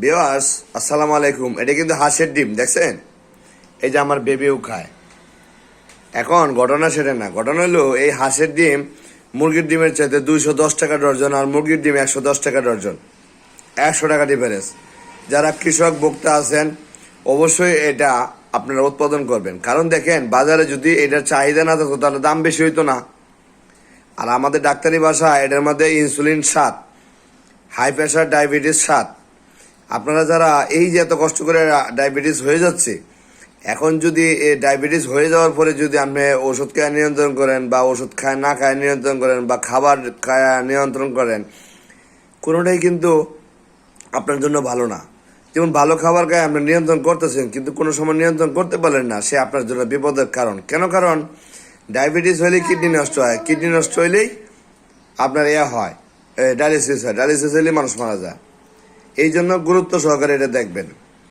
Viewers, আসসালামু আলাইকুম। এটা কিন্তু হাঁসের ডিম, দেখছেন? এই যে আমার বেবিও খায়। এখন ঘটনা সেটা না, ঘটনা হলো এই হাঁসের ডিম মুরগির ডিমের চাইতে 210 টাকা ডর্জন, আর মুরগির ডিম 110 টাকা ডর্জন। 100 টাকা ডিফারেন্স। যারা কৃষক ভোক্তা আছেন অবশ্যই এটা আপনারা উৎপাদন করবেন, কারণ দেখেন বাজারে যদি এটার চাহিদা না থাকতো তাহলে দাম বেশি হইতো না। আর আমাদের ডাক্তারি ভাষায় এটার মধ্যে ইনসুলিন 7, হাই প্রেশার ডায়াবেটিস 7। আপনারা যারা এই যে এত কষ্ট করে ডায়াবেটিস হয়ে যাচ্ছে, এখন যদি এই ডায়াবেটিস হয়ে যাওয়ার পরে যদি আপনি ওষুধ খায় নিয়ন্ত্রণ করেন, বা ওষুধ খায় না খায় নিয়ন্ত্রণ করেন, বা খাবার খায় নিয়ন্ত্রণ করেন, কোনোটাই কিন্তু আপনার জন্য ভালো না। যেমন ভালো খাবার খায় আপনি নিয়ন্ত্রণ করতেছেন, কিন্তু কোনো সময় নিয়ন্ত্রণ করতে পারলেন না, সে আপনার জন্য বিপদের কারণ। কারণ ডায়াবেটিস হলেই কিডনি নষ্ট হয়, কিডনি নষ্ট হইলেই আপনার হয় ডায়ালিসিস হয়, ডায়ালিসিস হলেই মানুষ মারা যায়। এই জন্য গুরুত্ব সহকারে এটা দেখবেন।